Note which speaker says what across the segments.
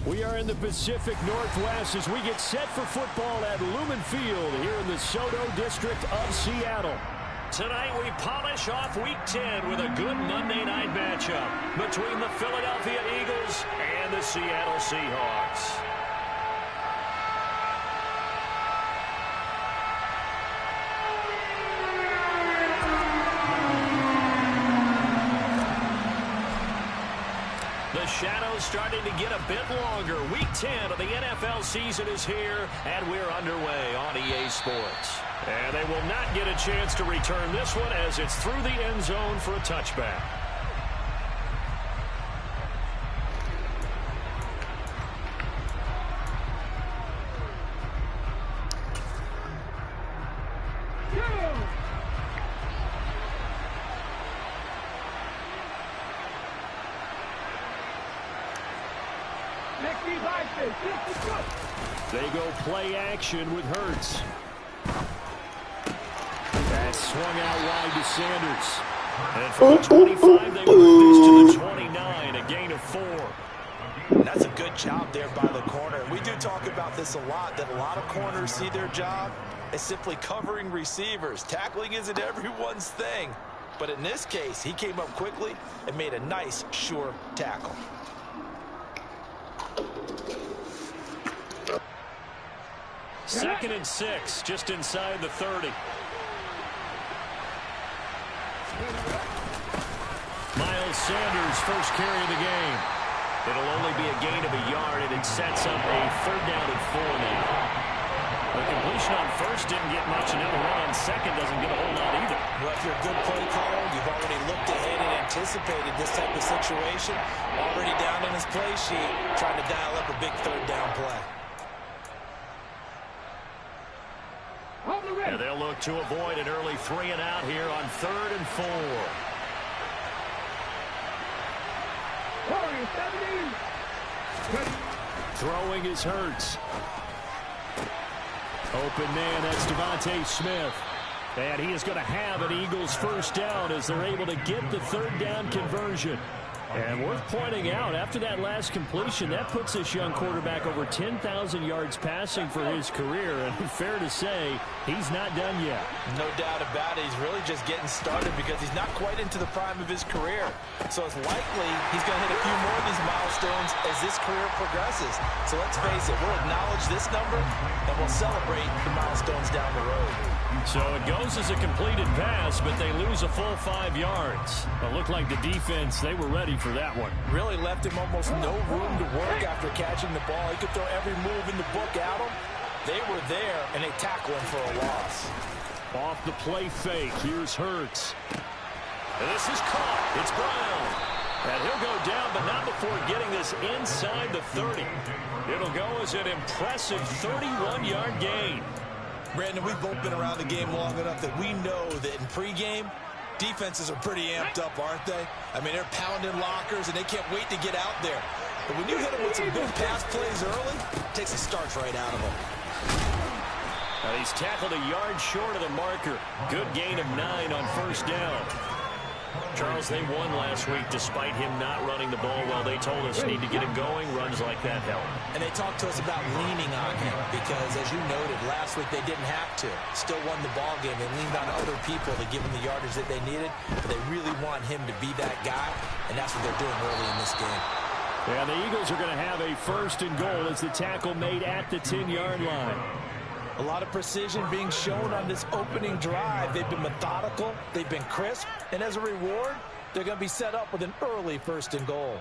Speaker 1: We are in the Pacific Northwest as we get set for football at Lumen Field here in the Soto District of Seattle. Tonight we polish off Week 10 with a good Monday night matchup between the Philadelphia Eagles and the Seattle Seahawks. The shadow's starting to get a bit longer. Week 10 of the NFL season is here, and we're underway on EA Sports. And they will not get a chance to return this one as it's through the end zone for a touchback. They go play action with Hurts. That's swung out wide to Sanders. And from the 25, they work this to the 29, a gain of 4.
Speaker 2: That's a good job there by the corner. We do talk about this a lot, that a lot of corners see their job as simply covering receivers. Tackling isn't everyone's thing. But in this case, he came up quickly and made a nice, sure tackle.
Speaker 1: Second and 6, just inside the 30. Miles Sanders, first carry of the game. It'll only be a gain of a yard, and it sets up a 3rd down and 4 now. The completion on first didn't get much, and now the run on second doesn't get a whole lot either.
Speaker 2: Well, if you're a good play caller, you've already looked ahead and anticipated this type of situation. Already down in his play sheet, trying to dial up a big 3rd down play.
Speaker 1: And they'll look to avoid an early 3 and out here on 3rd and 4. Throwing is Hurts. Open man, that's Devontae Smith. And he is going to have an Eagles first down as they're able to get the 3rd down conversion. And worth pointing out, after that last completion, that puts this young quarterback over 10,000 yards passing for his career. And fair to say, he's not done yet.
Speaker 2: No doubt about it. He's really just getting started because he's not quite into the prime of his career. So it's likely he's going to hit a few more of these milestones as this career progresses. So let's face it, we'll acknowledge this number and we'll celebrate the milestones down the road.
Speaker 1: So it goes as a completed pass, but they lose a full 5 yards. It looked like the defense, they were ready for that one.
Speaker 2: Really left him almost no room to work after catching the ball. He could throw every move in the book at him. They were there, and they tackle him for a loss.
Speaker 1: Off the play fake, here's Hurts. And this is caught. It's Brown. And he'll go down, but not before getting this inside the 30. It'll go as an impressive 31-yard gain.
Speaker 2: Brandon, we've both been around the game long enough that we know that in pregame, defenses are pretty amped up, aren't they? I mean, they're pounding lockers, and they can't wait to get out there. But when you hit them with some big pass plays early, it takes the starch right out of them.
Speaker 1: Now he's tackled a yard short of the marker. Good gain of 9 on first down. Charles, they won last week despite him not running the ball well. They told us need to get him going. Runs like that help. And they talked to us about leaning on him because, as you noted, last week they didn't have to. Still won the ball game. They leaned on other people to give him the yardage that they needed. But they really want him to be that guy, and that's what they're doing early in this game. Yeah, the Eagles are going to have a 1st and goal as the tackle made at the 10-yard line.
Speaker 2: A lot of precision being shown on this opening drive. They've been methodical. They've been crisp. And as a reward, they're going to be set up with an early 1st and goal.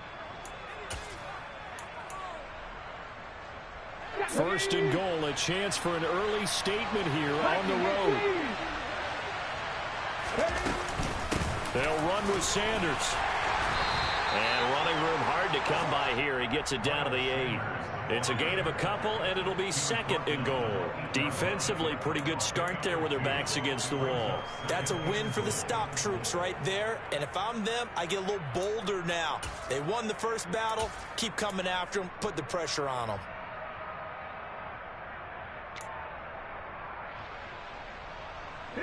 Speaker 1: 1st and goal, a chance for an early statement here on the road. They'll run with Sanders. And running room hard to come by here. He gets it down to the 8. It's a gain of a couple, and it'll be 2nd and goal. Defensively, pretty good start there with their backs against the wall.
Speaker 2: That's a win for the stop troops right there. And if I'm them, I get a little bolder now. They won the first battle. Keep coming after them. Put the pressure on them.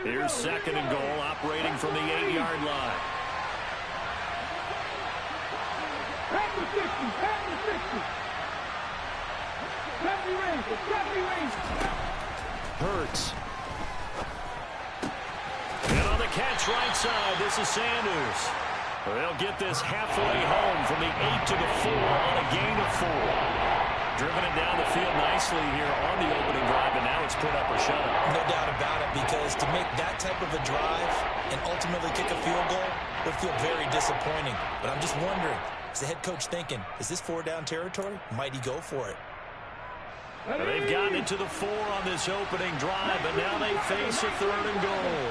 Speaker 1: Here's 2nd and goal, operating from the 8-yard line. Hurts. And on the catch right side, this is Sanders. They'll get this halfway home from the 8 to the 4 on a gain of 4. Driven it down the field nicely here on the opening drive, and now it's put up or shut up.
Speaker 2: No doubt about it, because to make that type of a drive and ultimately kick a field goal would feel very disappointing. But I'm just wondering, is the head coach thinking, is this 4-down territory? Might he go for it?
Speaker 1: Well, they've gotten into the 4 on this opening drive, but now they face a 3rd and goal.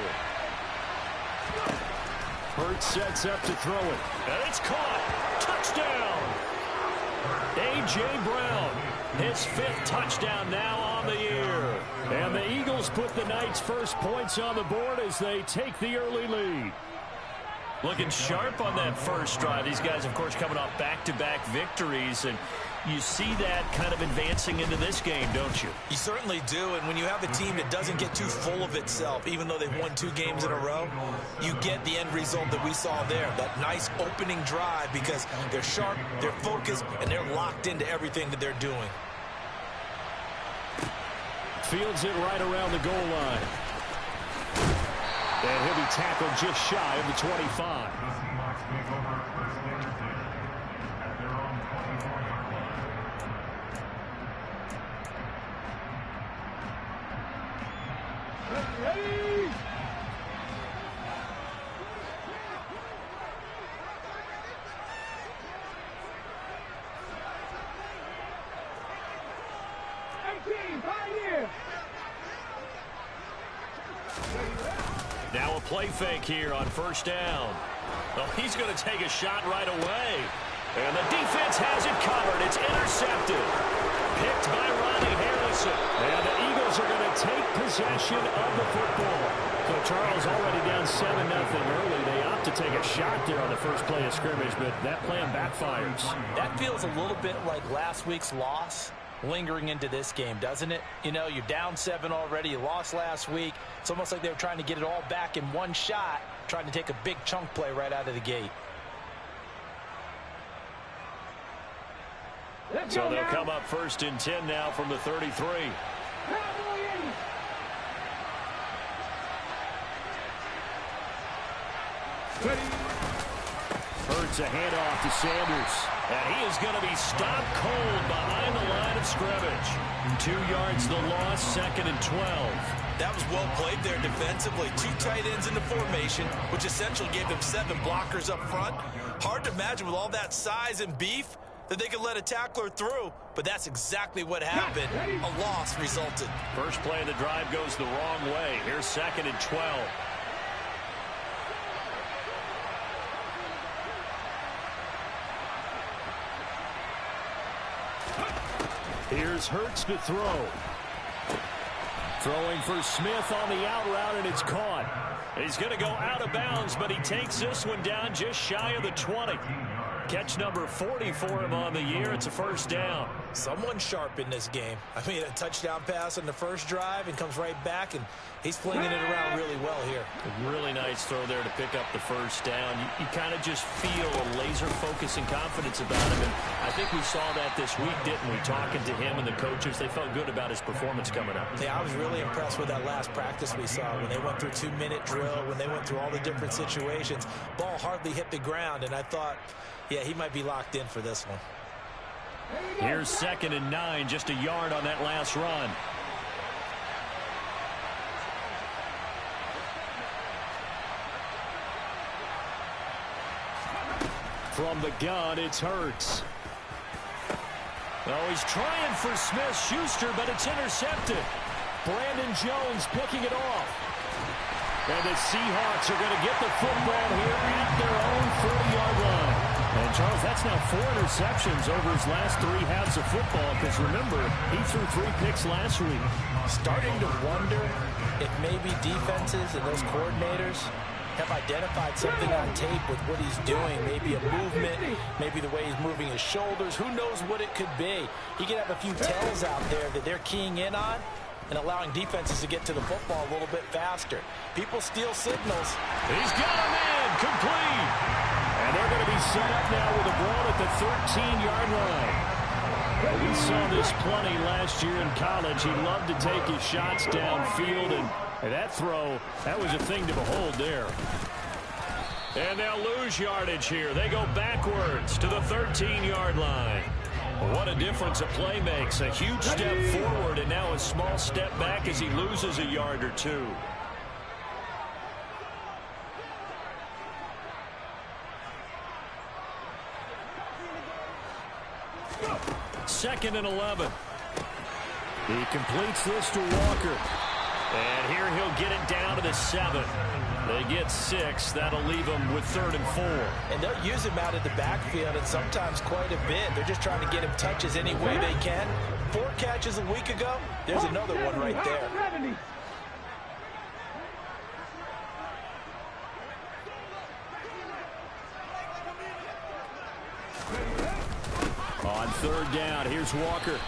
Speaker 1: Hurts sets up to throw it. And it's caught. Touchdown. A.J. Brown, his 5th touchdown now on the year. And the Eagles put the Knights' first points on the board as they take the early lead. Looking sharp on that first drive. These guys, of course, coming off back-to-back victories, and you see that kind of advancing into this game, don't you?
Speaker 2: You certainly do, and when you have a team that doesn't get too full of itself, even though they've won 2 games in a row, you get the end result that we saw there, that nice opening drive, because they're sharp, they're focused, and they're locked into everything that they're doing.
Speaker 1: Fields it right around the goal line. And he'll be tackled just shy of the 25.
Speaker 3: Ready?
Speaker 1: Now a play fake here on first down. Oh, he's going to take a shot right away. And the defense has it covered. It's intercepted. Picked by Ronnie Harrison. And the Eagles are going to take possession of the football. So Charles already down 7-0 early. They opt to take a shot there on the first play of scrimmage, but that plan backfires.
Speaker 2: That feels a little bit like last week's loss lingering into this game, doesn't it? You know, you're down 7 already. You lost last week. It's almost like they were trying to get it all back in one shot, trying to take a big chunk play right out of the gate.
Speaker 1: So they'll come up first and 10 now from the 33. Hurts a handoff to Sanders. And he is going to be stopped cold behind the line of scrimmage. 2 yards the loss, 2nd and 12.
Speaker 2: That was well played there defensively. 2 tight ends in the formation, which essentially gave them 7 blockers up front. Hard to imagine with all that size and beef that they could let a tackler through, but that's exactly what happened. A loss resulted.
Speaker 1: First play of the drive goes the wrong way. Here's 2nd and 12. Here's Hurts to throw. Throwing for Smith on the out route, and it's caught. He's going to go out of bounds, but he takes this one down just shy of the 20. Catch number 40 for him on the year. It's a first down.
Speaker 2: Someone sharp in this game. I mean, a touchdown pass on the first drive and comes right back, and he's flinging it around really well here.
Speaker 1: A really nice throw there to pick up the first down. You kind of just feel a laser focus and confidence about him, and I think we saw that this week, didn't we? Talking to him and the coaches, they felt good about his performance coming up.
Speaker 2: Yeah, I was really impressed with that last practice we saw when they went through 2-minute drill, when they went through all the different situations. Ball hardly hit the ground, and I thought, yeah, he might be locked in for this one.
Speaker 1: Here's 2nd and 9, just a yard on that last run. From the gun, it's Hurts. Oh, he's trying for Smith-Schuster, but it's intercepted. Brandon Jones picking it off. And the Seahawks are going to get the football here at their own 40-yard line. And, Charles, that's now 4 interceptions over his last 3 halves of football, because, remember, he threw 3 picks last week.
Speaker 2: Starting to wonder if maybe defenses and those coordinators have identified something on tape with what he's doing. Maybe a movement, maybe the way he's moving his shoulders. Who knows what it could be? He could have a few tells out there that they're keying in on and allowing defenses to get to the football a little bit faster. People steal signals.
Speaker 1: He's got him in, complete. And they're going to be set up now with a ball at the 13-yard line. We saw this plenty last year in college. He loved to take his shots downfield, and that throw, that was a thing to behold there. And they'll lose yardage here. They go backwards to the 13-yard line. What a difference a play makes. A huge step forward and now a small step back as he loses a yard or two. Second and 11. He completes this to Walker. And here he'll get it down to the 7. They get 6. That'll leave them with 3rd and 4.
Speaker 2: And they'll use him out of the backfield and sometimes quite a bit. They're just trying to get him touches any way they can. 4 catches a week ago. There's another one right there.
Speaker 1: On 3rd down, here's Walker.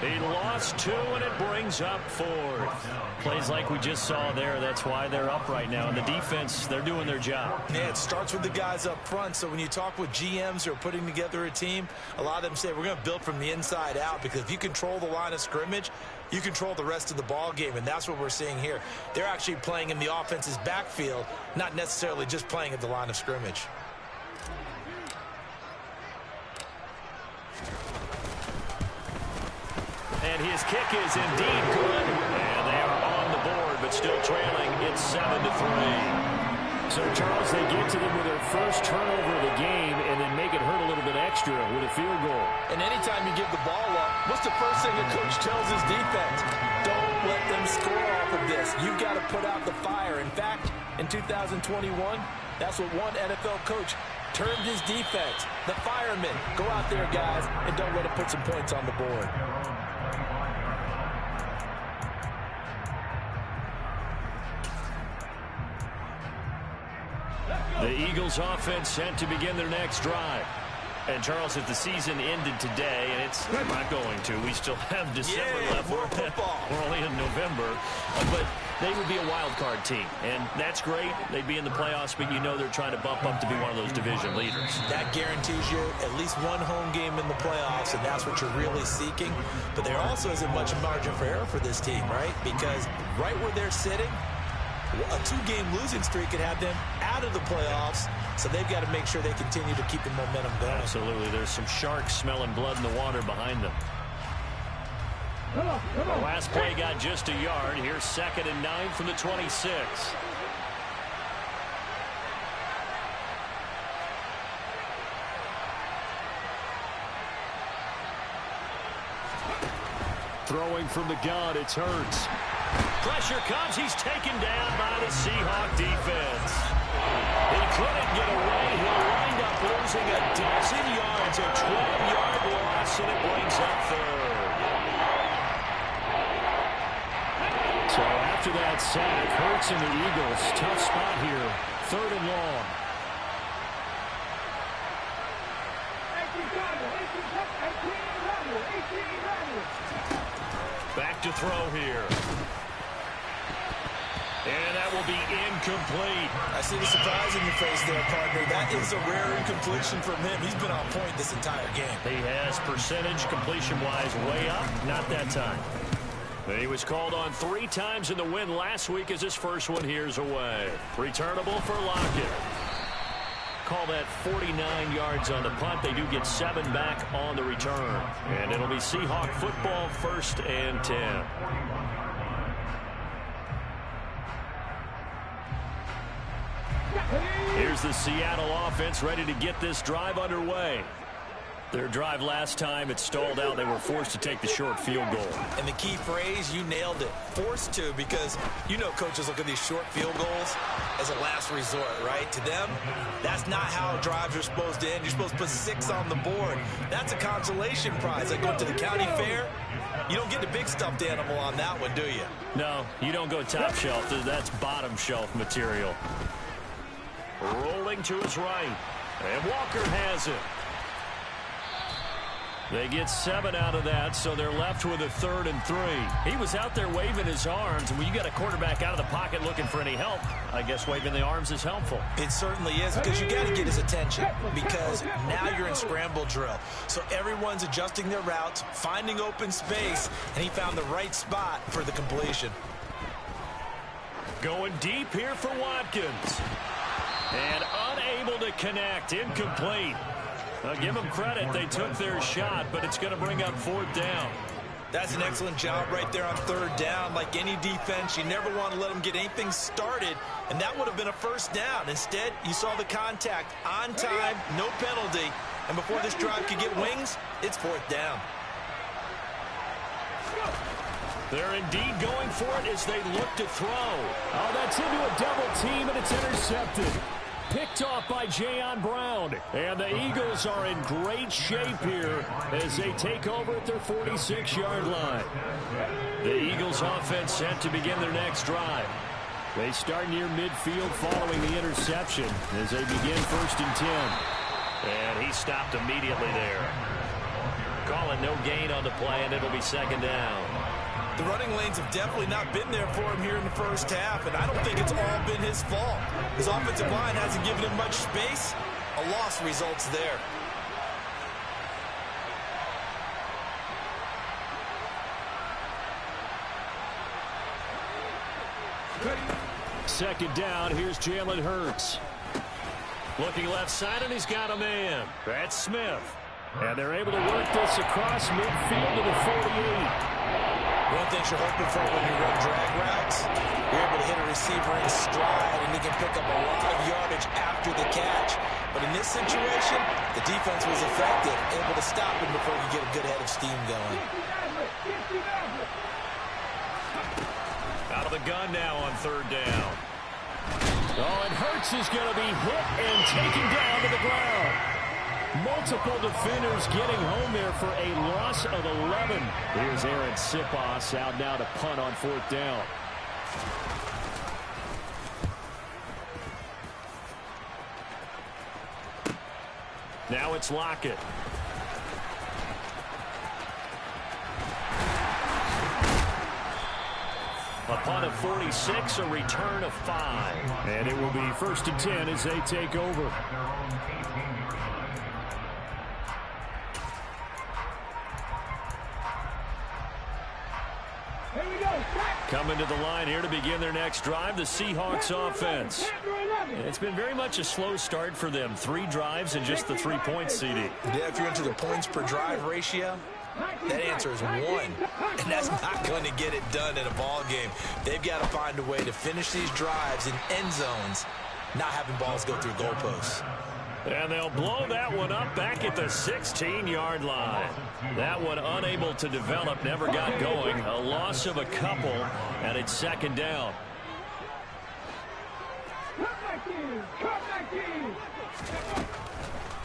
Speaker 1: He lost 2, and it brings up 4th. Plays like we just saw there. That's why they're up right now. And the defense, they're doing their job.
Speaker 2: Yeah, it starts with the guys up front. So when you talk with GMs who are putting together a team, a lot of them say we're going to build from the inside out, because if you control the line of scrimmage, you control the rest of the ball game, and that's what we're seeing here. They're actually playing in the offense's backfield, not necessarily just playing at the line of scrimmage.
Speaker 1: And his kick is indeed good. And they are on the board, but still trailing. It's 7-3. So, Charles, they get to them with their first turnover of the game and then make it hurt a little bit extra with a field goal.
Speaker 2: And anytime you give the ball up, what's the first thing a coach tells his defense? Don't let them score off of this. You've got to put out the fire. In fact, in 2021, that's what one NFL coach termed his defense. The firemen. Go out there, guys, and don't let them put some points on the board.
Speaker 1: The Eagles offense sent to begin their next drive. And, Charles, if the season ended today, and it's not going to, we still have December left.
Speaker 2: More football.
Speaker 1: We're only in November. But they would be a wild card team, and that's great. They'd be in the playoffs, but you know they're trying to bump up to be one of those division leaders.
Speaker 2: That guarantees you at least one home game in the playoffs, and that's what you're really seeking. But there also isn't much margin for error for this team, right? Because right where they're sitting, a 2-game losing streak could have them out of the playoffs, so they've got to make sure they continue to keep the momentum going.
Speaker 1: Absolutely. There's some sharks smelling blood in the water behind them. The last play got just a yard. Here's 2nd and 9 from the 26. Throwing from the gun, it's Hurts. Pressure comes. He's taken down by the Seahawk defense. He couldn't get away. He'll wind up losing a dozen yards, a 12-yard loss, and it brings up 3rd. So after that sack, Hurts and the Eagles, tough spot here. 3rd and long. Back to throw here. And that will be incomplete.
Speaker 2: I see the surprise in your face there, partner. That is a rare incompletion from him. He's been on point this entire game.
Speaker 1: He has percentage completion-wise way up. Not that time. He was called on 3 times in the win last week as his first one here's away. Returnable for Lockett. Call that 49 yards on the punt. They do get 7 back on the return. And it'll be Seahawk football, 1st and 10. Here's the Seattle offense ready to get this drive underway. Their drive last time, it stalled out. They were forced to take the short field goal.
Speaker 2: And the key phrase, you nailed it. Forced to, because you know coaches look at these short field goals as a last resort, right? To them, that's not how drives are supposed to end. You're supposed to put 6 on the board. That's a consolation prize. Like going to the county fair, you don't get the big stuffed animal on that one, do you?
Speaker 1: No, you don't go top shelf. That's bottom shelf material. Rolling to his right. And Walker has it. They get 7 out of that, so they're left with a 3rd and 3. He was out there waving his arms, and when you got a quarterback out of the pocket looking for any help, I guess waving the arms is helpful.
Speaker 2: It certainly is, because you got to get his attention, because now you're in scramble drill. So everyone's adjusting their routes, finding open space, and he found the right spot for the completion.
Speaker 1: Going deep here for Watkins. And unable to connect, incomplete. I'll give them credit. They took their shot, but it's going to bring up 4th down.
Speaker 2: That's an excellent job right there on 3rd down. Like any defense, you never want to let them get anything started, and that would have been a 1st down. Instead, you saw the contact on time, no penalty, and before this drive could get wings, it's 4th down.
Speaker 1: They're indeed going for it as they look to throw.
Speaker 3: Oh, that's into a double team, and it's intercepted.
Speaker 1: Picked off by Jayon Brown. And the Eagles are in great shape here as they take over at their 46-yard line. The Eagles offense set to begin their next drive. They start near midfield following the interception as they begin 1st and 10. And he stopped immediately there. Call it no gain on the play, and it'll be 2nd down.
Speaker 2: The running lanes have definitely not been there for him here in the 1st half, and I don't think it's all been his fault. His offensive line hasn't given him much space. A loss results there.
Speaker 1: Second down, here's Jalen Hurts. Looking left side, and he's got a man. That's Smith. And they're able to work this across midfield to the 48.
Speaker 2: One thing you're hoping for when you run drag routes, you're able to hit a receiver in stride, and he can pick up a lot of yardage after the catch. But in this situation, the defense was effective, able to stop him before he get a good head of steam going.
Speaker 1: Out of the gun now on 3rd down. Oh, and Hurts is going to be hit and taken down to the ground. Multiple defenders getting home there for a loss of 11. Here's Aaron Sipos out now to punt on 4th down. Now it's Lockett. A punt of 46, a return of 5. And it will be 1st and 10 as they take over. Coming to the line here to begin their next drive, the Seahawks offense. It's been very much a slow start for them. 3 drives and just the 3 points, CD.
Speaker 2: Yeah, if you're into the points per drive ratio, that answer is 1. And that's not going to get it done in a ball game. They've got to find a way to finish these drives in end zones, not having balls go through goalposts.
Speaker 1: And they'll blow that one up back at the 16-yard line. That one unable to develop, never got going. A loss of a couple, and it's 2nd down.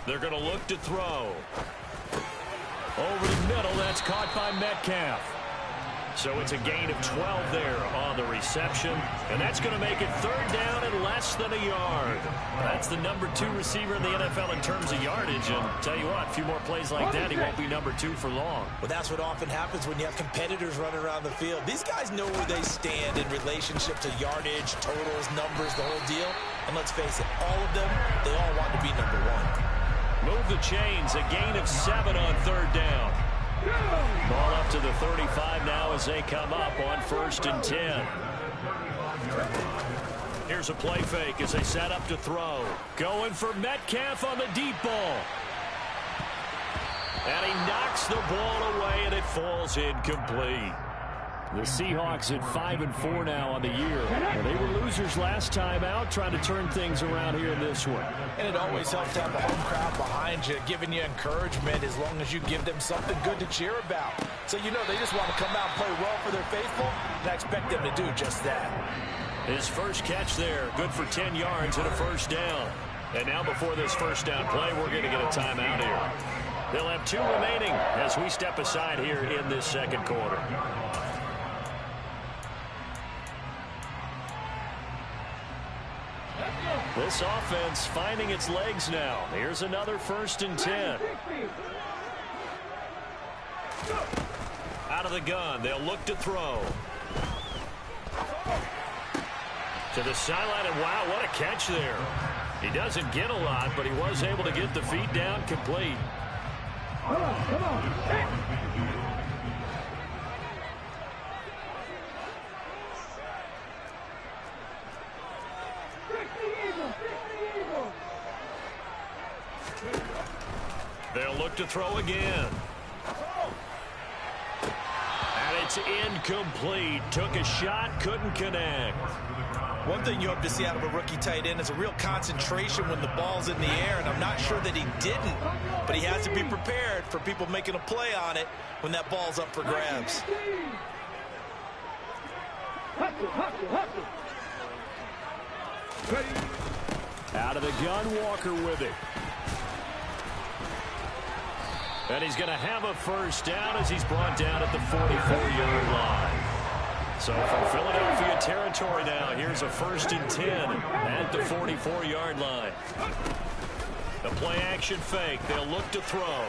Speaker 1: They're going to look to throw. Over the middle, that's caught by Metcalf. So it's a gain of 12 there on the reception. And that's going to make it 3rd down and less than a yard. That's the number 2 receiver in the NFL in terms of yardage. And tell you what, a few more plays like that, he won't be number 2 for long.
Speaker 2: Well, that's what often happens when you have competitors running around the field. These guys know where they stand in relationship to yardage, totals, numbers, the whole deal. And let's face it, all of them, they all want to be number 1.
Speaker 1: Move the chains, a gain of 7 on 3rd down. Ball up to the 35 now as they come up on 1st and 10. Here's a play fake as they set up to throw. Going for Metcalf on the deep ball. And he knocks the ball away, and it falls incomplete. The Seahawks at 5-4 now on the year. And they were losers last time out, trying to turn things around here in this one.
Speaker 2: And it always helps to have a home crowd behind you, giving you encouragement as long as you give them something good to cheer about. So you know they just want to come out and play well for their faithful, and I expect them to do just that.
Speaker 1: His first catch there, good for 10 yards and a 1st down. And now before this 1st down play, we're going to get a timeout here. They'll have 2 remaining as we step aside here in this 2nd quarter. This offense finding its legs now. Here's another 1st and 10. Out of the gun, they'll look to throw. To the sideline, and wow, what a catch there. He doesn't get a lot, but he was able to get the feet down complete.
Speaker 3: Come on.
Speaker 1: They'll look to throw again. And it's incomplete. Took a shot, couldn't connect.
Speaker 2: One thing you hope to see out of a rookie tight end is a real concentration when the ball's in the air, and I'm not sure that he didn't, but he has to be prepared for people making a play on it when that ball's up for grabs.
Speaker 3: Out of the gun, Walker with it.
Speaker 1: And he's going to have a first down as he's brought down at the 44-yard line. So from Philadelphia territory now, here's a 1st and 10 at the 44-yard line. The play-action fake. They'll look to throw.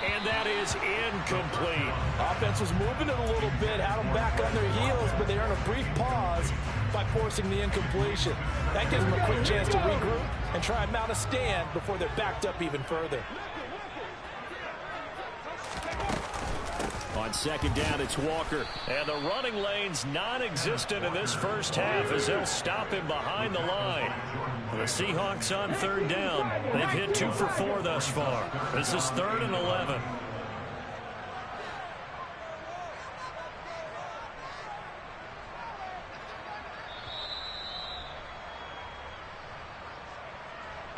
Speaker 1: And that is incomplete.
Speaker 4: Offense was moving it a little bit, had them back on their heels, but they earned a brief pause by forcing the incompletion. That gives them a quick chance to regroup and try and mount a stand before they're backed up even further.
Speaker 3: On 2nd down, it's Walker.
Speaker 1: And the running lane's non-existent in this first half as they'll stop him behind the line. The Seahawks on 3rd down. They've hit 2 for 4 thus far. This is 3rd and 11.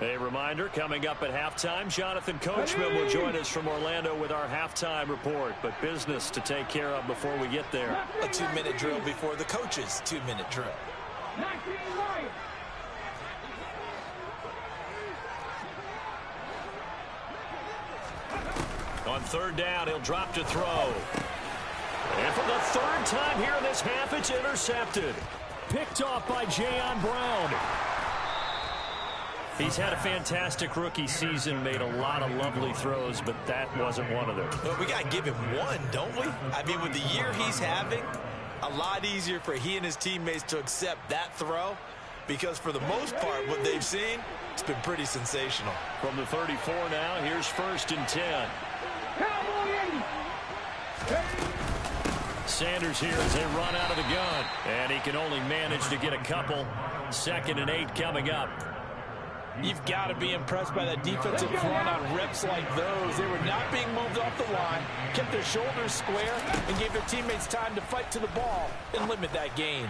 Speaker 1: A reminder, coming up at halftime, Jonathan Coachman will join us from Orlando with our halftime report. But business to take care of before we get there.
Speaker 2: A 2-minute drill before the coach's 2-minute drill.
Speaker 1: On 3rd down, he'll drop to throw. And for the 3rd time here in this half, it's intercepted.
Speaker 3: Picked off by Jayon Brown.
Speaker 1: He's had a fantastic rookie season, made a lot of lovely throws, but that wasn't one of them.
Speaker 2: Well, we got to give him one, don't we? I mean, with the year he's having, a lot easier for he and his teammates to accept that throw, because for the most part, what they've seen, it's been pretty sensational.
Speaker 1: From the 34 now, here's 1st and 10. Sanders here as they run out of the gun, and he can only manage to get a couple. 2nd and 8 coming up.
Speaker 4: You've got to be impressed by that defensive front on reps like those. They were not being moved off the line, kept their shoulders square, and gave their teammates time to fight to the ball and limit that gain.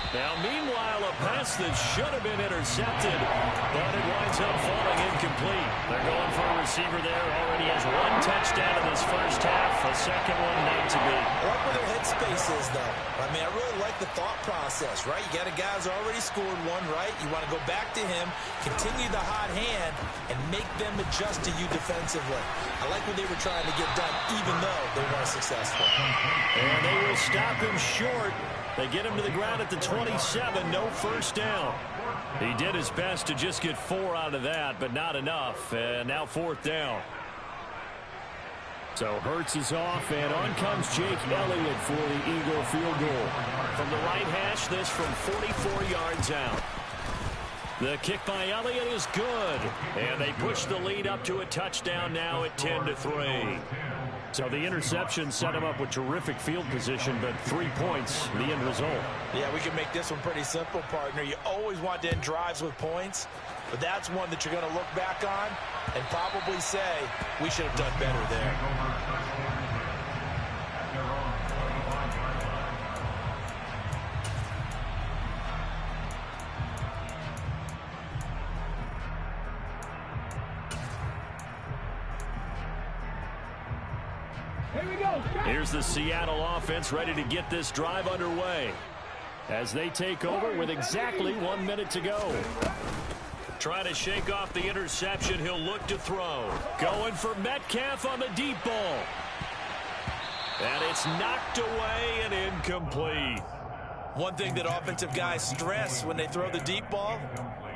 Speaker 1: Now, meanwhile, a pass that should have been intercepted, but it winds up falling incomplete. They're going for a receiver there. Already has 1 touchdown in this first half. A second one not to be.
Speaker 2: I like where their headspace is, though. I mean, I really like the thought process, right? You got a guy who's already scored one, right? You want to go back to him, continue the hot hand, and make them adjust to you defensively. I like what they were trying to get done, even though they weren't successful.
Speaker 1: And they will stop him short. They get him to the ground at the 27, no first down. He did his best to just get 4 out of that, but not enough. And now 4th down.
Speaker 3: So Hurts is off, and on comes Jake Elliott for the Eagle field goal.
Speaker 1: From the right hash, this from 44 yards out. The kick by Elliott is good. And they push the lead up to a touchdown now at 10-3.
Speaker 3: So the interception set him up with terrific field position, but 3 points, the end result.
Speaker 2: Yeah, we can make this one pretty simple, partner. You always want to end drives with points, but that's one that you're going to look back on and probably say, we should have done better there.
Speaker 1: Here's the Seattle offense ready to get this drive underway as they take over with exactly 1 minute to go. Trying to shake off the interception. He'll look to throw. Going for Metcalf on the deep ball. And it's knocked away and incomplete.
Speaker 2: One thing that offensive guys stress when they throw the deep ball,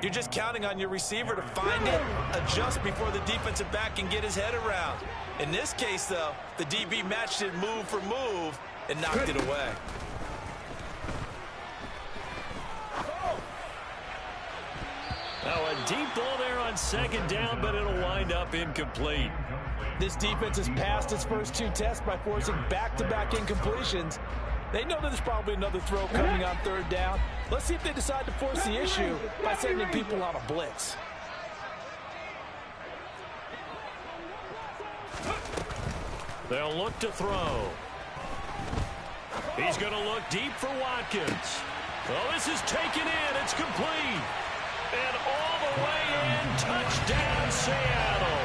Speaker 2: You're just counting on your receiver to find it, adjust before the defensive back can get his head around. In this case, though, the DB matched it move for move and knocked it away.
Speaker 1: Now a deep ball there on second down, but it'll wind up incomplete.
Speaker 4: This defense has passed its first 2 tests by forcing back-to-back incompletions. They know that there's probably another throw coming on third down. Let's see if they decide to force the issue by sending people on a blitz.
Speaker 1: They'll look to throw. He's going to look deep for Watkins. Well, this is taken in. It's complete. And all the way in. Touchdown, Seattle.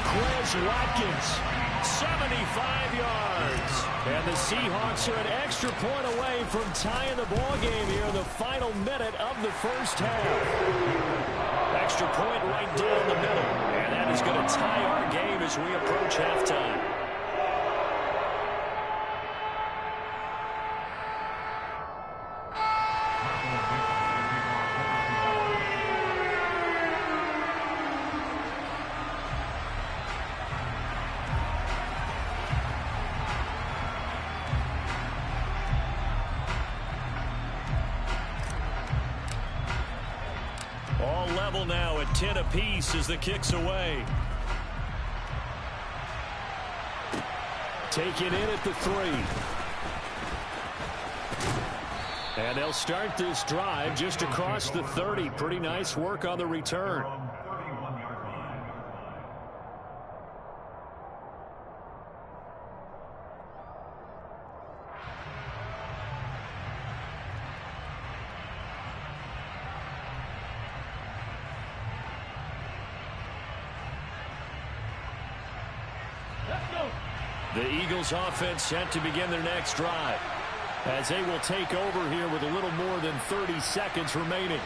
Speaker 1: Quez Watkins, 75 yards. And the Seahawks are an extra point away from tying the ball game here in the final minute of the first half. Extra point right down the middle. And that is going to tie our game as we approach halftime. All level now at 10 apiece as the kick's away. Taken in at the 3. And they'll start this drive just across the 30. Pretty nice work on the return. The Eagles offense set to begin their next drive as they will take over here with a little more than 30 seconds remaining.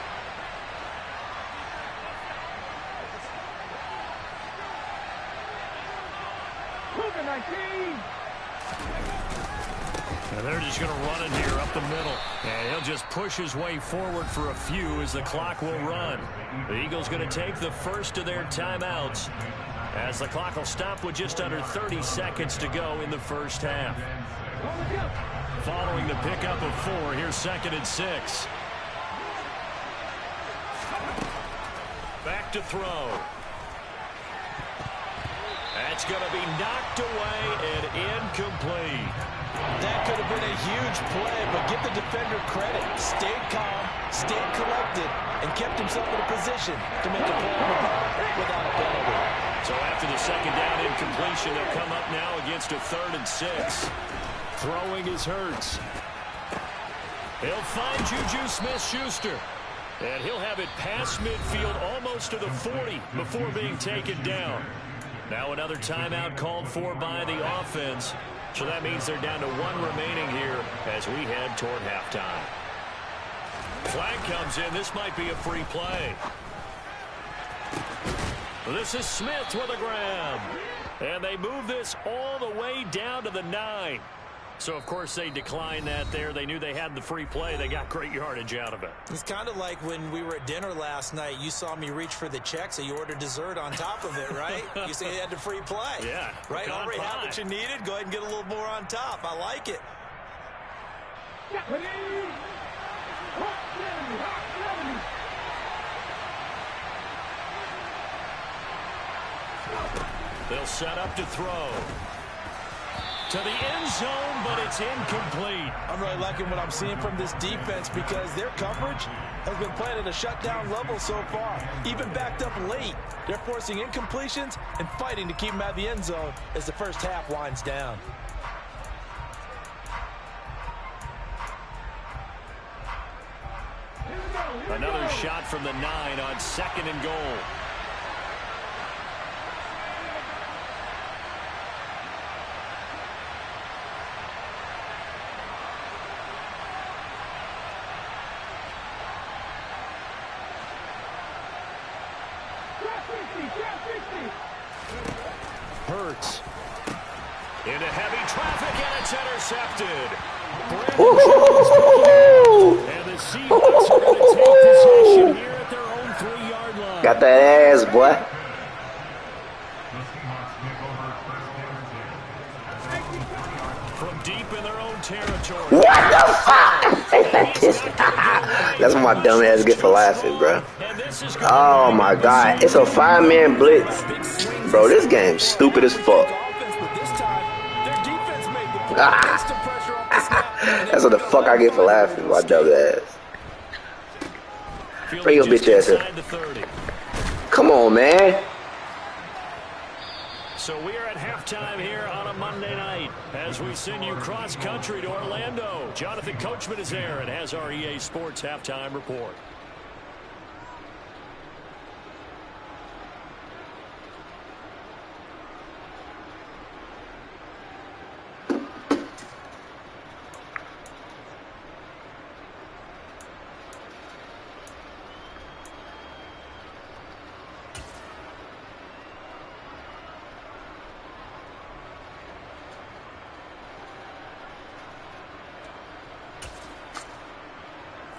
Speaker 1: And they're just going to run it here up the middle. And he'll just push his way forward for a few as the clock will run. The Eagles going to take the first of their timeouts as the clock will stop with just under 30 seconds to go in the first half. Following the pickup of 4, here's 2nd and 6. Back to throw. That's going to be knocked away and incomplete.
Speaker 2: That could have been a huge play, but give the defender credit. Stayed calm, stayed collected, and kept himself in a position to make a play on the ball without a penalty.
Speaker 1: So after the second down incompletion, they'll come up now against a 3rd and 6. Throwing is Hurts. He'll find Juju Smith-Schuster. And he'll have it past midfield almost to the 40 before being taken down. Now another timeout called for by the offense. So that means they're down to 1 remaining here as we head toward halftime. Flag comes in. This might be a free play. This is Smith with a grab. And they move this all the way down to the 9. So, of course, they declined that there. They knew they had the free play. They got great yardage out of it.
Speaker 2: It's kind of like when we were at dinner last night. You saw me reach for the check, so you ordered dessert on top of it, right? You said you had the free play.
Speaker 1: Yeah.
Speaker 2: Right? Already had what you needed. Go ahead and get a little more on top. I like it.
Speaker 1: They'll set up to throw. To the end zone, but it's incomplete.
Speaker 4: I'm really liking what I'm seeing from this defense because their coverage has been playing at a shutdown level so far. Even backed up late, they're forcing incompletions and fighting to keep them out of the end zone as the first half winds down.
Speaker 1: Another shot from the 9 on 2nd and goal. Hurts. Into heavy traffic, and it's intercepted. And the Seahawks are going to take possession here at their own
Speaker 5: Got that ass, boy.
Speaker 3: From deep in their own territory.
Speaker 5: What the fuck? That's what my dumb ass get for laughing, bro. Oh my god. It's a 5-man blitz. Bro, this game's stupid as fuck. Ah. That's what the fuck I get for laughing, my dumb ass. Bring your bitch ass here. Come on, man.
Speaker 3: So we are at halftime here on a Monday night as we send you cross-country to Orlando. Jonathan Coachman is there and has our EA Sports halftime report.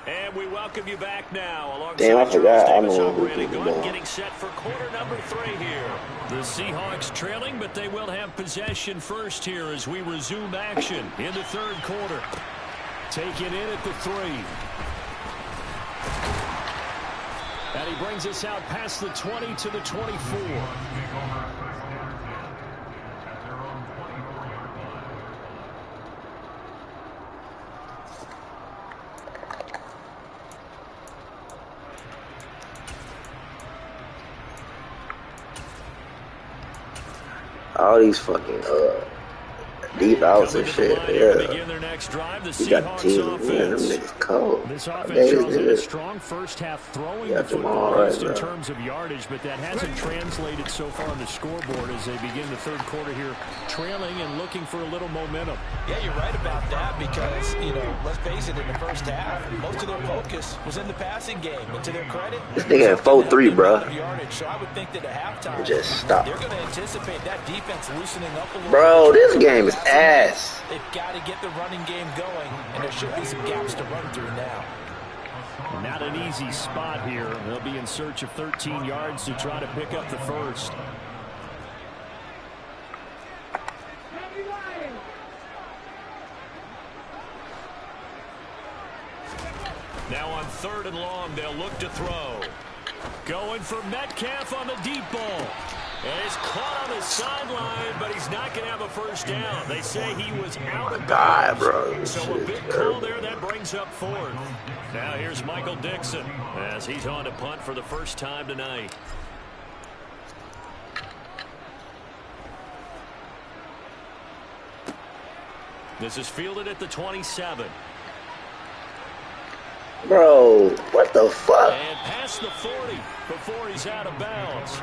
Speaker 3: And we welcome you back now. Alongside
Speaker 5: damn, I forgot. I
Speaker 3: Davis
Speaker 5: know
Speaker 3: operating on, getting set for quarter number 3 here. The Seahawks trailing, but they will have possession first here as we resume action in the third quarter. Take it in at the 3. And he brings us out past the 20 to the 24.
Speaker 5: All these fucking deep outs and shit. Yeah. You got the team. Man, them niggas cold.
Speaker 3: This offense, Charles, had a strong first half throwing the football
Speaker 5: right,
Speaker 3: in terms of yardage, but that hasn't translated so far on the scoreboard as they begin the third quarter here, trailing and looking for a little momentum.
Speaker 4: Yeah, you're right about that because, you know, let's face it, in the first half, most of their focus was in the passing game. And to their credit,
Speaker 5: this nigga had 4-3, bro.
Speaker 4: So I would think that at halftime,
Speaker 5: just stop.
Speaker 4: They're going to anticipate that defense loosening up a little.
Speaker 5: Bro, this game is ass.
Speaker 4: They've got to get the running game going, and there should be some gaps to run through now.
Speaker 3: Not an easy spot here. They'll be in search of 13 yards to try to pick up the first. Now on 3rd and long, they'll look to throw. Going for Metcalf on the deep ball. And he's caught on the sideline, but he's not going to have a first down. They say he was out of bounds.
Speaker 5: Bro.
Speaker 3: So a big call there that brings up 4th. Now here's Michael Dixon as he's on to punt for the first time tonight. This is fielded at the 27.
Speaker 5: Bro, what the fuck?
Speaker 3: And past the 40 before he's out of bounds.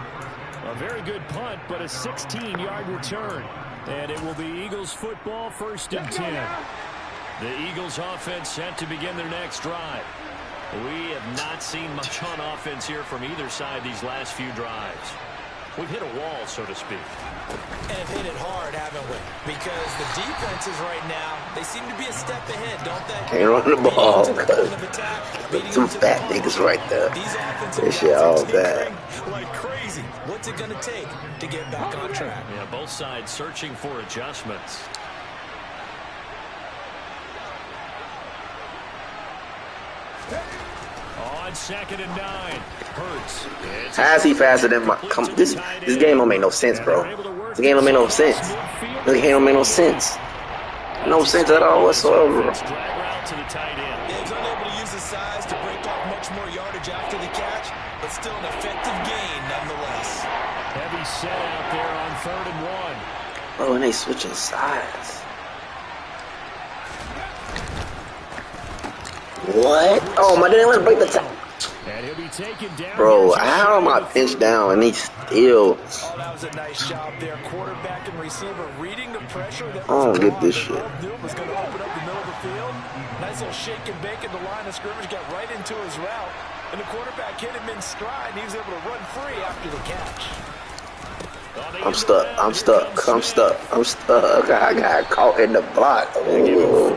Speaker 3: A very good punt, but a 16-yard return. And it will be Eagles football, 1st and 10. The Eagles offense set to begin their next drive. We have not seen much on offense here from either side these last few drives. We've hit a wall, so to speak.
Speaker 4: And have hit it hard, haven't we? Because the defenses right now, they seem to be a step ahead, don't they?
Speaker 5: Can't run the ball. Some fat niggas right there. This shit all bad.
Speaker 4: Like crazy. What's it going to take to get back on track?
Speaker 3: Yeah, both sides searching for adjustments. On 2nd and 9, Hurts.
Speaker 5: How is he faster than my? This game don't make no sense, bro. This game don't make no sense. This game don't make no sense. No sense at all whatsoever.
Speaker 3: Drag route to the tight end.
Speaker 4: He's unable to use his size to break off much more yardage after the catch, but still an effective gain nonetheless.
Speaker 3: Heavy set out there on 3rd and 1.
Speaker 5: Oh, and they switching sides. What? Oh, my didn't want to break the top.
Speaker 3: And he'll be taken down.
Speaker 5: Bro, how am I pinched down and he still?
Speaker 4: Oh, that was a nice job there. Quarterback and receiver reading the pressure. That
Speaker 5: I don't get this shit.
Speaker 4: Was going to open up the middle of the field. Nice little shake and bake at the line of scrimmage. Got right into his route. And the quarterback hit him in stride. And he was able to run free after the catch.
Speaker 5: I'm stuck. I'm stuck. I'm stuck. I'm stuck. I got caught in the block. Ooh,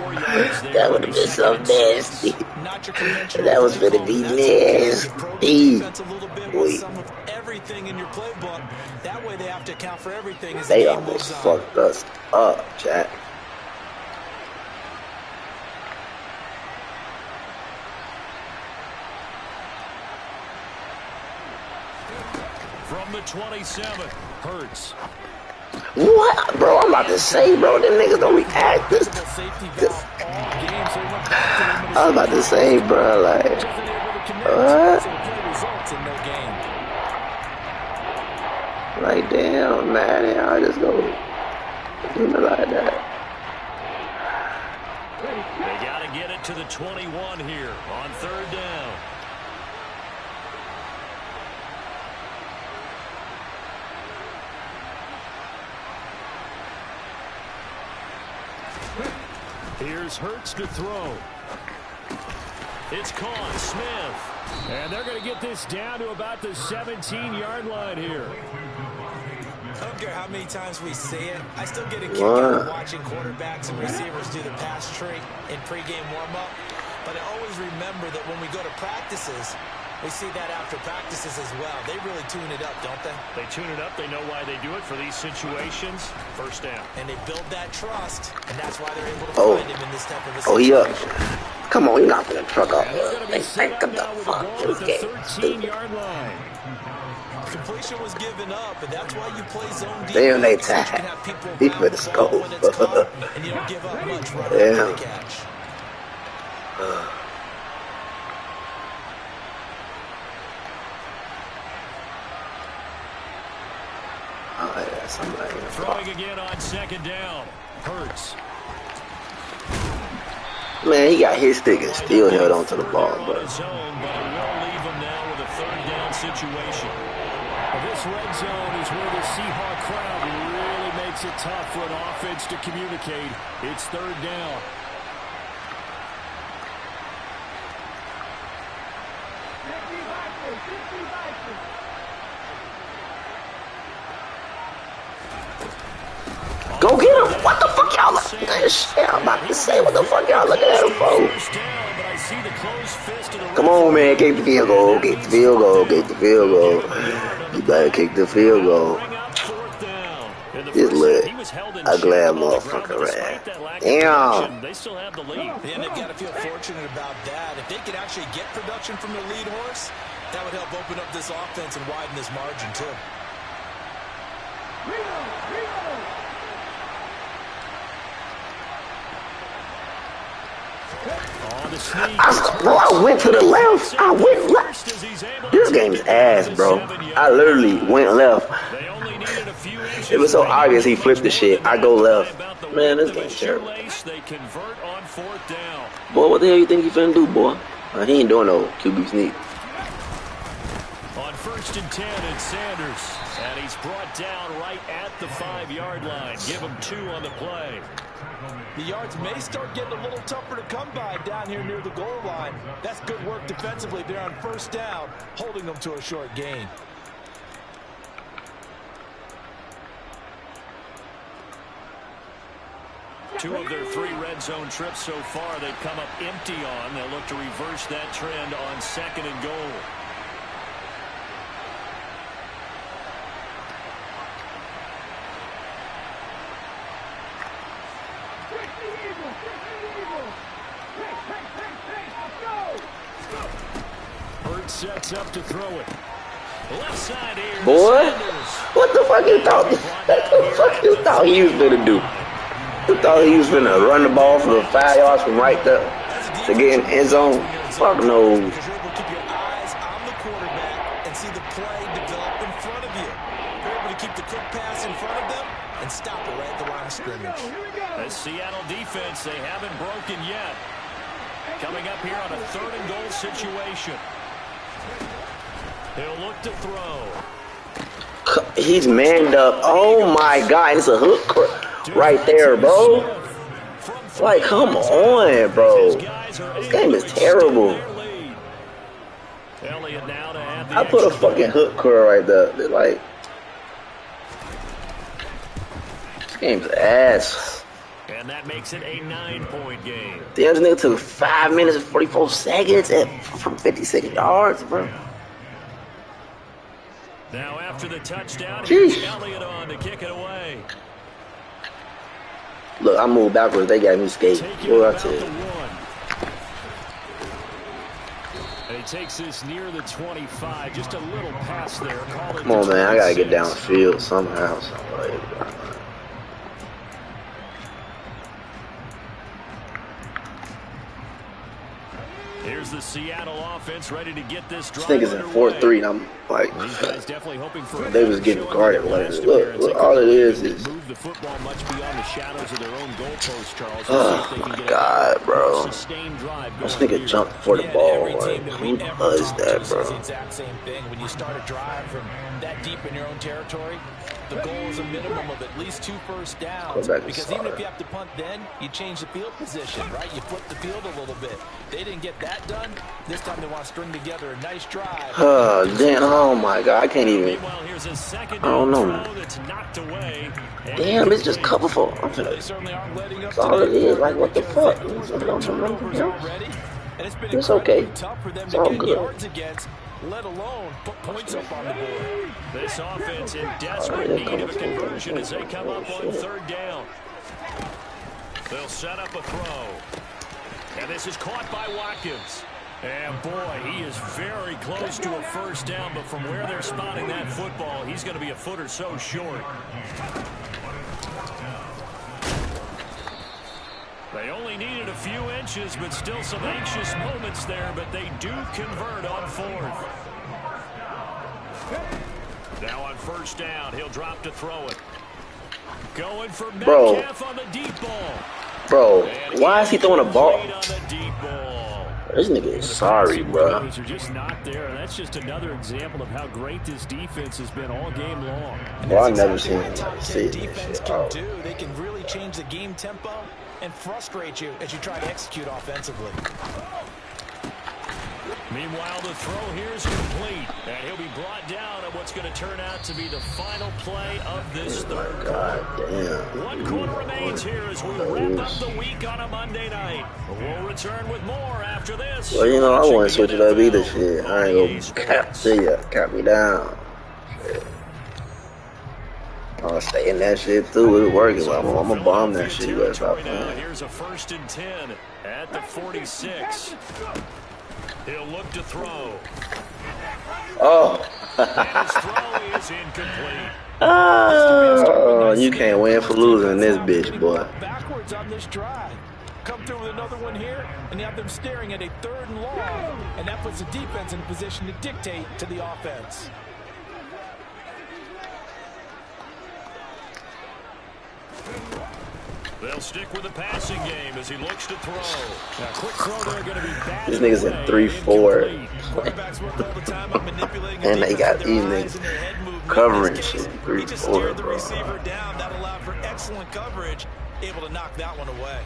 Speaker 5: that would have been so nasty. That was gonna be nasty.
Speaker 2: in with some of everything in your playbook. That way they have to account for everything as the
Speaker 5: They
Speaker 2: game
Speaker 5: almost
Speaker 2: moves on.
Speaker 5: fucked us up, chat.
Speaker 3: From the 27, Hurts.
Speaker 5: What, bro? I'm about to say, bro, them niggas don't react. This. I was about to say, bro, like, what? Like, damn, man, I just go do me like that.
Speaker 3: They got to get it to the 21 here on 3rd down. Here's Hurts to throw. It's caught. Smith. And they're going to get this down to about the 17-yard line here.
Speaker 2: I don't care how many times we see it. I still get a kick out of watching quarterbacks and receivers do the pass tree in pregame warm-up. But I always remember that when we go to practices, we see that after practices as well. They really tune it up, don't they?
Speaker 3: They tune it up. They know why they do it for these situations. 1st down.
Speaker 2: And they build that trust, and that's why they're able to find him in this type of a situation.
Speaker 5: Oh, he up. Come on, you're not going to truck off. They think of the fuck this game.
Speaker 3: 13-yard line.
Speaker 2: Completion was given up, and that's why you play zone defense.
Speaker 5: Damn, they tag. He finna score.
Speaker 2: And you don't give up much right after the catch.
Speaker 3: Throwing again on 2nd down. Hurts.
Speaker 5: Man, he got his stick and still held on to the ball,
Speaker 3: but it will leave him now with a 3rd down situation. This red zone is where the Seahawk crowd really makes it tough for an offense to communicate. It's 3rd down.
Speaker 5: Go get him. What the fuck y'all looking at? Shit, I'm about to say, what the fuck y'all looking at him for? Come on, man. Kick the field goal. Kick the field goal. Kick the field goal. You better kick the field goal. This lit. A glad motherfucker, right? Damn.
Speaker 2: They still have the lead. And they've got to feel fortunate about that. If they could actually get production from their lead horse, that would help open up this offense and widen this margin, too.
Speaker 5: I went to the left. I went left. This game's ass, bro. I literally went left. It was so obvious he flipped the shit. I go left. Man, this game's terrible. Boy, what the hell you think you finna do, boy? He ain't doing no QB sneak.
Speaker 3: On 1st and 10, it's Sanders. And he's brought down right at the 5-yard line. Give him 2 on the play.
Speaker 2: The yards may start getting a little tougher to come by down here near the goal line. That's good work defensively there on 1st down, holding them to a short gain.
Speaker 3: Two of their 3 red zone trips so far, they've come up empty on. They'll look to reverse that trend on 2nd and goal. Hurts sets up to throw it. Left side here.
Speaker 5: Boy, what the fuck you thought? What the fuck you thought he was gonna do? You thought he was gonna run the ball for the 5 yards from right there to get in the end zone? Fuck no.
Speaker 2: Because you're able to keep your eyes on the quarterback and see the play develop in front of you. You're able to keep the quick pass in front of them and stop it right at the line of scrimmage.
Speaker 3: The Seattle defense, they haven't broken yet. Coming up here on a 3rd and goal situation. He'll look to throw.
Speaker 5: He's manned up. Oh my God, it's a hook right there, bro. Like, come on, bro. This game is terrible. I put a fucking hook curl right there. Like, this game's ass.
Speaker 3: And that makes it a 9-point game.
Speaker 5: Damn, this nigga took 5 minutes and 44 seconds from 56 yards, bro.
Speaker 1: Now after the touchdown, here's Elliott on to kick it away.
Speaker 5: Look, I moved backwards. They got me skating. What I tell you.
Speaker 3: And he takes this near the 25. Just a little pass there.
Speaker 5: Come on, man. I got to get downfield somehow. Somebody.
Speaker 1: Here's the Seattle offense ready to get this drive.
Speaker 5: This nigga's in 4-3, and I'm like, they was getting guarded. Look, all it is
Speaker 1: move the football much beyond the shadows of their own goalposts, Charles.
Speaker 5: Oh my God, bro! This nigga jumped for the ball. Like, who does that, bro?
Speaker 4: It's the exact same thing. When you start a drive from that deep in your own territory, the goal is a minimum of at least 2 first downs. Because even if you have to punt, then you change the field position, right? You flip the field a little bit. They didn't get that done. This time they want to string together a nice drive.
Speaker 5: Oh, damn. Oh, my God. I can't even. I don't know, man. Damn, it's just cover for. That's all it is. Like, what the fuck? It's okay. It's all good.
Speaker 4: Let alone put points up on the board.
Speaker 1: This offense in desperate need of a conversion as they come up on 3rd down. They'll set up a throw. And this is caught by Watkins. And boy, he is very close to a first down, but from where they're spotting that football, he's going to be a foot or so short. They only needed a few inches, but still some anxious moments there, but they do convert on 4th. Now on 1st down, he'll drop to throw it. Going for Metcalf on the deep ball.
Speaker 5: Bro, why is he throwing a ball? This nigga is sorry, bro.
Speaker 3: Are just not there. That's just another example of how great this defense has been all game long.
Speaker 5: Well, I've never seen it.
Speaker 4: Defense can do. They can really change the game tempo and frustrate you as you try to execute offensively.
Speaker 1: Meanwhile, the throw here is complete, and he'll be brought down at what's going to turn out to be the final play of this third quarter. 1 quarter remains here as we wrap up the week on a Monday night. We'll return with more after this.
Speaker 5: Well, you know, I want to switch it up either, shit. I ain't gonna cap me down. Shit. I'll stay in that shit too. It's working. I'm gonna bomb that shit. You better stop playing.
Speaker 1: Here's a 1st and 10 at the 46. He'll look to throw.
Speaker 5: Oh.
Speaker 1: His throw is incomplete.
Speaker 5: Oh, you can't win for losing this bitch, boy.
Speaker 4: Backwards on this drive. Come through with another one here, and you have them staring at a 3rd and long, and that puts the defense in a position to dictate to the offense.
Speaker 1: They'll stick with the passing game as he looks to throw. Now, quick throw there going to be bad.
Speaker 5: These niggas at 3-4. And they got these niggas covering shit. 3-4,
Speaker 4: the receiver down. That allowed for excellent coverage. Able to knock that one away.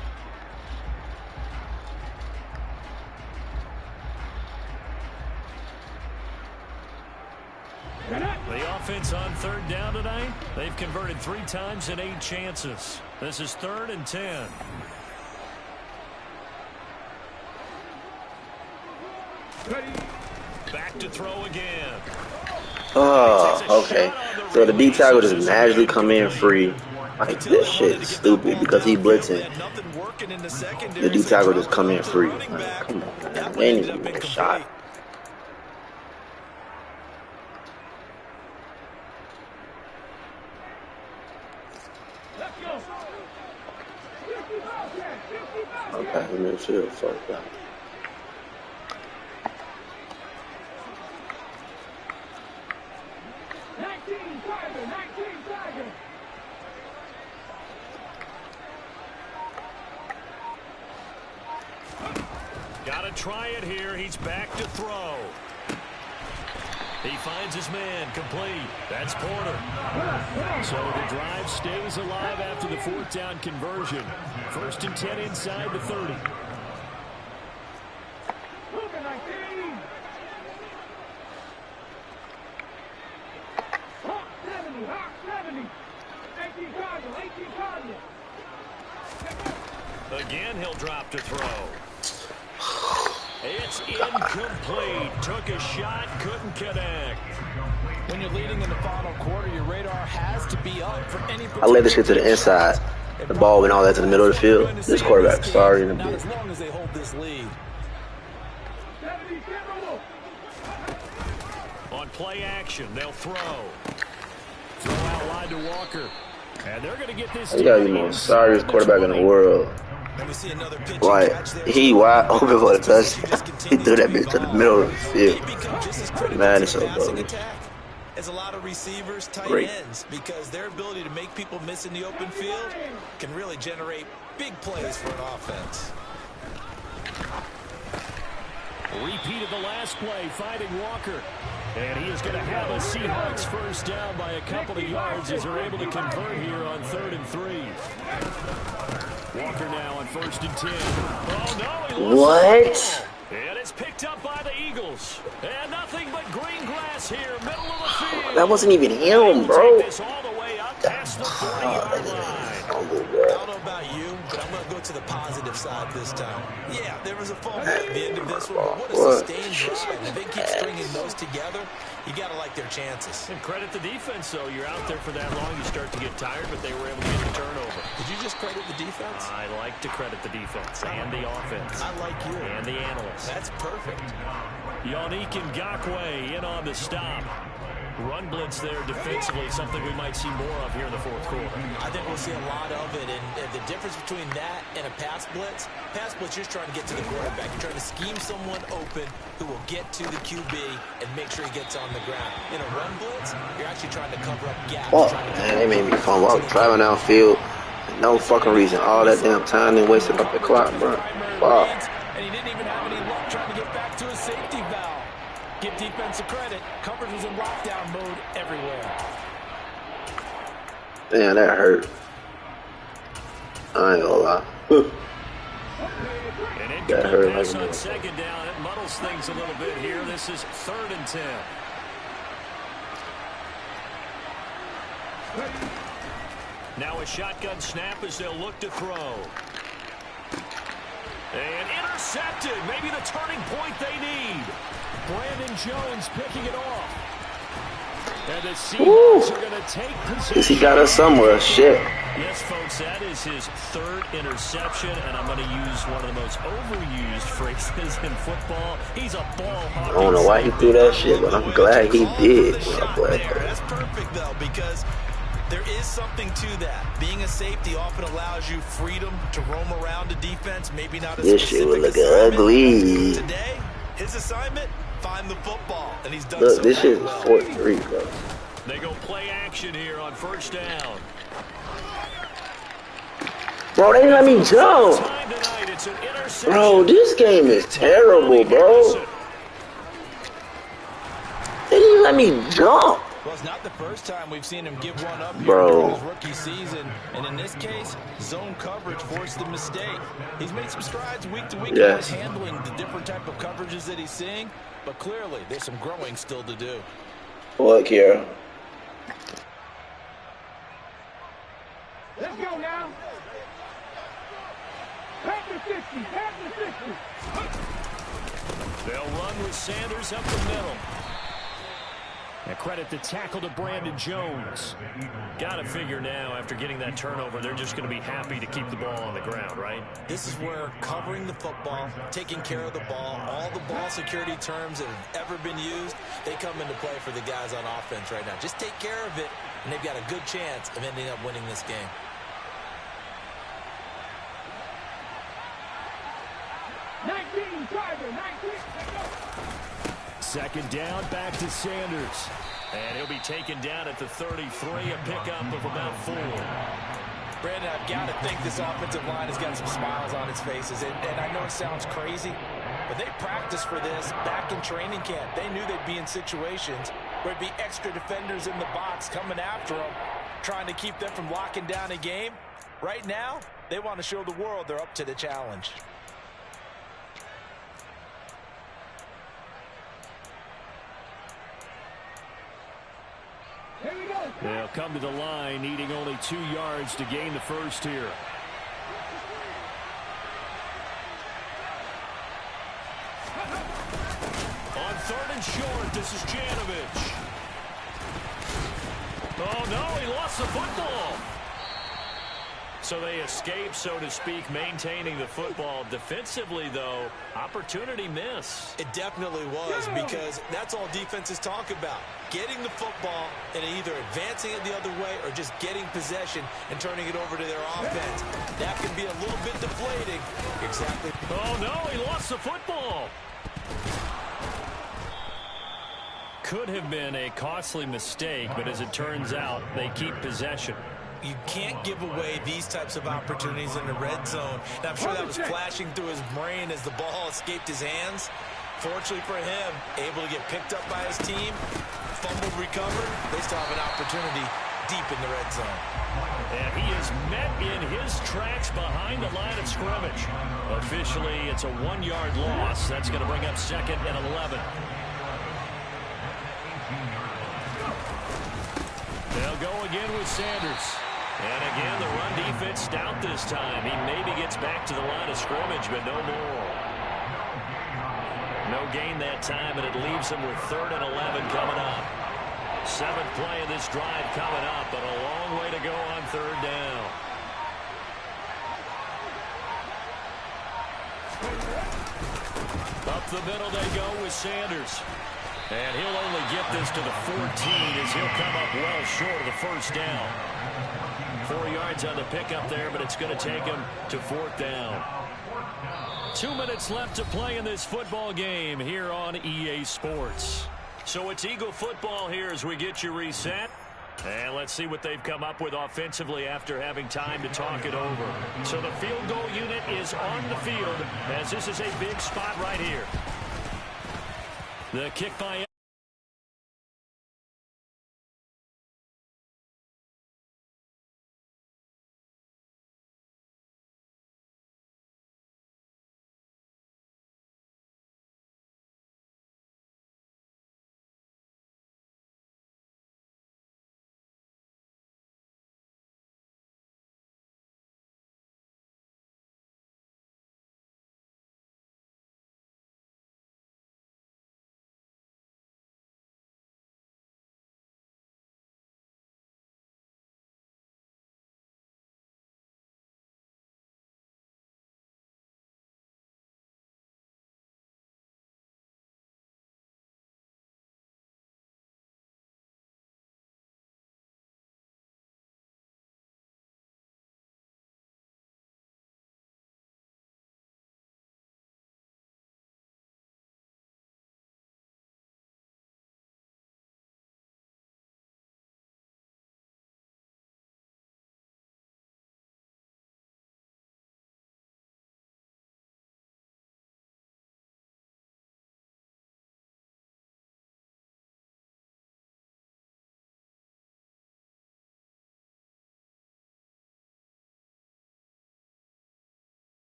Speaker 1: The offense on 3rd down tonight, they've converted 3 times in 8 chances. This is 3rd and 10. Back to throw again.
Speaker 5: Oh, okay. So the D tackle just magically come in free. Like, this shit is stupid because he blitzing. The D tackle just come in free. Like, come on, man. They ain't even make a shot. Okay, let me feel fucked up.
Speaker 1: Gotta try it here. He's back to throw. He finds his man, complete. That's Porter. So the drive stays alive after the 4th down conversion. 1st and 10 inside the 30. Again, he'll drop to throw. It's incomplete. Took a shot, couldn't connect.
Speaker 4: When you're leading in the final quarter, your radar has to be up for any.
Speaker 5: I led this shit to the inside. The ball went all that to the middle of the field. This quarterback, sorry in a bit.
Speaker 4: As long as they hold this lead.
Speaker 1: On play action, they'll throw. Throw out wide to Walker. And they're going to get this.
Speaker 5: You gotta be the most sorriest quarterback in the world. Like, he wide open for the touchdown. He threw that bitch to the middle of the field. Man, it's so bogus.
Speaker 2: As a lot of receivers, tight
Speaker 5: Great.
Speaker 2: ends, because their ability to make people miss in the open field can really generate big plays for an offense.
Speaker 1: Repeat of the last play, finding Walker. And he is going to have a Seahawks first down by a couple of yards as they're able to convert here on 3rd and 3. Walker now on 1st and 10. Oh, no, he
Speaker 5: What?
Speaker 1: and it's picked up by the Eagles. And nothing but green grass here, middle of the field.
Speaker 5: That wasn't even him, bro.
Speaker 1: Take this all the way up past the 40-yard line.
Speaker 2: I don't know about you, but I'm going to go to the positive side this time. Yeah, there was a fumble at the end of this one, but what a sustained drive. If they keep stringing those together, you got to like their chances.
Speaker 1: And credit the defense, though. You're out there for that long, you start to get tired, but they were able to get the turnover.
Speaker 2: Did you just credit the defense?
Speaker 1: I like to credit the defense and the offense.
Speaker 2: I like you.
Speaker 1: And the analysts.
Speaker 2: That's perfect.
Speaker 1: Yannick Ngakoue in on the stop. Run blitz there defensively, something we might see more of here in the 4th quarter.
Speaker 2: I think we'll see a lot of it, and the difference between that and a pass blitz, you're trying to get to the quarterback. You're trying to scheme someone open who will get to the QB and make sure he gets on the ground. In a run blitz, you're actually trying to cover up gaps.
Speaker 5: Oh, man, they made me fumble. I was driving downfield. No fucking reason. All that damn time they wasted up the clock, bro. Wow.
Speaker 4: And he didn't even have any luck trying to get back to his safety valve. Give defense a credit. Coverage was in lockdown mode everywhere.
Speaker 5: Damn, that hurt. I ain't gonna lie. That hurt like a
Speaker 1: on 2nd down. It muddles things a little bit here. This is 3rd and 10. Now a shotgun snap as they'll look to throw. And intercepted. Maybe the turning point they need. Brandon Jones picking it off. And the Seahawks are going to take possession.
Speaker 5: He got us somewhere. Shit.
Speaker 1: Yes, folks, that is his 3rd interception, and I'm going to use one of the most overused phrases in football. He's a ball hawk.
Speaker 5: I don't know why he threw that shit, but I'm glad he did.
Speaker 2: That's perfect, though, because there is something to that. Being a safety often allows you freedom to roam around the defense, maybe not a
Speaker 5: this shit would look
Speaker 2: assignment.
Speaker 5: ugly.
Speaker 2: Today, his assignment, find the football, and he's done
Speaker 5: Look,
Speaker 2: so
Speaker 5: this shit is
Speaker 2: well.
Speaker 5: 4-3, bro.
Speaker 1: They go play action here on 1st down.
Speaker 5: Bro, they didn't let me jump. Bro, this game is terrible, bro. They didn't let me jump.
Speaker 4: Well, it's not the first time we've seen him give one up here
Speaker 5: Bro.
Speaker 4: in his rookie season. And in this case, zone coverage forced the mistake. He's made some strides week to week in handling the different type of coverages that he's seeing. But clearly, there's some growing still to do.
Speaker 5: What, Kira?
Speaker 6: Let's go now. Pack the 60, pack the 60.
Speaker 1: They'll run with Sanders up the middle. And credit the tackle to Brandon Jones. Got to figure now, after getting that turnover, they're just going to be happy to keep the ball on the ground, right?
Speaker 2: This is where covering the football, taking care of the ball, all the ball security terms that have ever been used, they come into play for the guys on offense right now. Just take care of it, and they've got a good chance of ending up winning this game.
Speaker 1: Second down, back to Sanders. And he'll be taken down at the 33, a pickup of about 4.
Speaker 4: Brandon, I've got to think this offensive line has got some smiles on its faces. And I know it sounds crazy, but they practiced for this back in training camp. They knew they'd be in situations where it'd be extra defenders in the box coming after them, trying to keep them from locking down a game. Right now, they want to show the world they're up to the challenge.
Speaker 1: They'll come to the line, needing only 2 yards to gain the first here.
Speaker 3: Oh, no, he lost the football.
Speaker 1: So they escape, so to speak, maintaining the football. Defensively, though, opportunity miss.
Speaker 2: It definitely was, because that's all defenses talk about. Getting the football and either advancing it the other way or just getting possession and turning it over to their offense. That can be a little bit deflating. Exactly.
Speaker 3: Oh, no, he lost the football. Could have been a costly mistake, but as it turns out, they keep possession.
Speaker 2: You can't give away these types of opportunities in the red zone. Now, I'm sure that was flashing through his brain as the ball escaped his hands. Fortunately for him, able to get picked up by his team, fumbled, recovered. They still have an opportunity deep in the red zone.
Speaker 3: And he is met in his tracks behind the line of scrimmage. Officially, it's a 1-yard loss. That's going to bring up 2nd and 11. They'll go again with Sanders. And again, the run defense stout this time. He maybe gets back to the line of scrimmage, but no more. No gain that time, and it leaves him with 3rd and 11 coming up. 7th play of this drive coming up, but a long way to go on 3rd down. Up the middle they go with Sanders. And he'll only get this to the 14 as he'll come up well short of the 1st down. 4 yards on the pickup there, but it's going to take him to 4th down. 2 minutes left to play in this football game here on EA Sports. So it's Eagle football here as we get you reset. And let's see what they've come up with offensively after having time to talk it over. So the field goal unit is on the field as this is a big spot right here. The kick by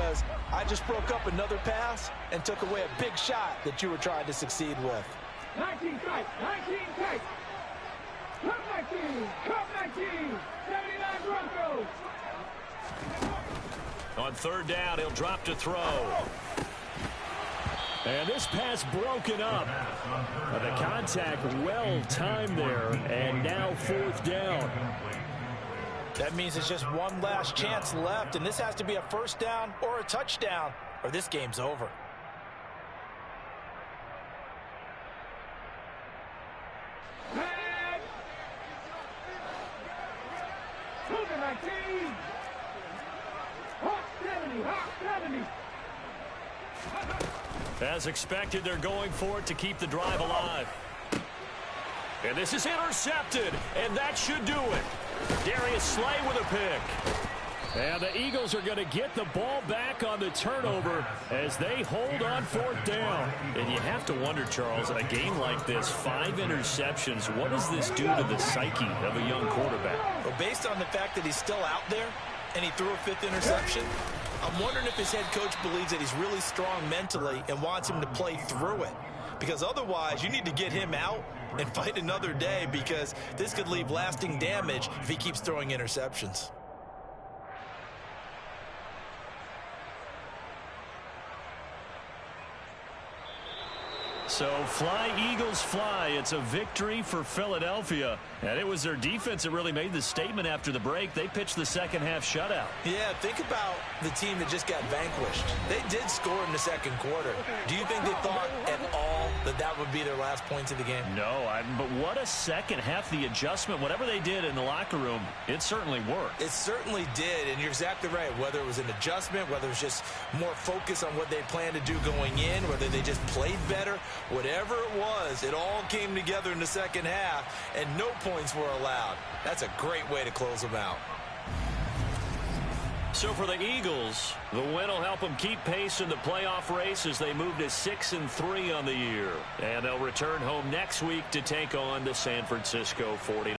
Speaker 4: because I just broke up another pass and took away a big shot that you were trying to succeed with.
Speaker 6: 19 tight, 19 tight. Come 19, come 19. 79 Broncos.
Speaker 1: On third down, he'll drop to throw.
Speaker 3: And this pass broken up. The contact well timed there, and now fourth down.
Speaker 4: That means it's just one last chance left, and this has to be a first down or a touchdown, or this game's over.
Speaker 6: Head. Move it, 19. Hawk 70, Hawk 70.
Speaker 1: As expected, they're going for it to keep the drive alive. And this is intercepted, and that should do it. Darius Slay with a pick.
Speaker 3: And the Eagles are going to get the ball back on the turnover as they hold on fourth down.
Speaker 1: And you have to wonder, Charles, in a game like this, 5 interceptions, what does this do to the psyche of a young quarterback?
Speaker 2: Well, based on the fact that he's still out there and he threw a 5th interception, I'm wondering if his head coach believes that he's really strong mentally and wants him to play through it. Because otherwise, you need to get him out and fight another day, because this could leave lasting damage if he keeps throwing interceptions.
Speaker 1: So fly, Eagles, fly. It's a victory for Philadelphia. And it was their defense that really made the statement after the break. They pitched the second half shutout.
Speaker 2: Yeah, think about the team that just got vanquished. They did score in the second quarter. Do you think they thought at all that that would be their last points of the game?
Speaker 1: No, but what a second half. The adjustment, whatever they did in the locker room, it certainly worked.
Speaker 2: It certainly did, and you're exactly right. Whether it was an adjustment, whether it was just more focus on what they planned to do going in, whether they just played better, whatever it was, it all came together in the second half, and no points were allowed. That's a great way to close them out.
Speaker 1: So for the Eagles, the win will help them keep pace in the playoff race as they move to 6-3 on the year. And they'll return home next week to take on the San Francisco 49ers.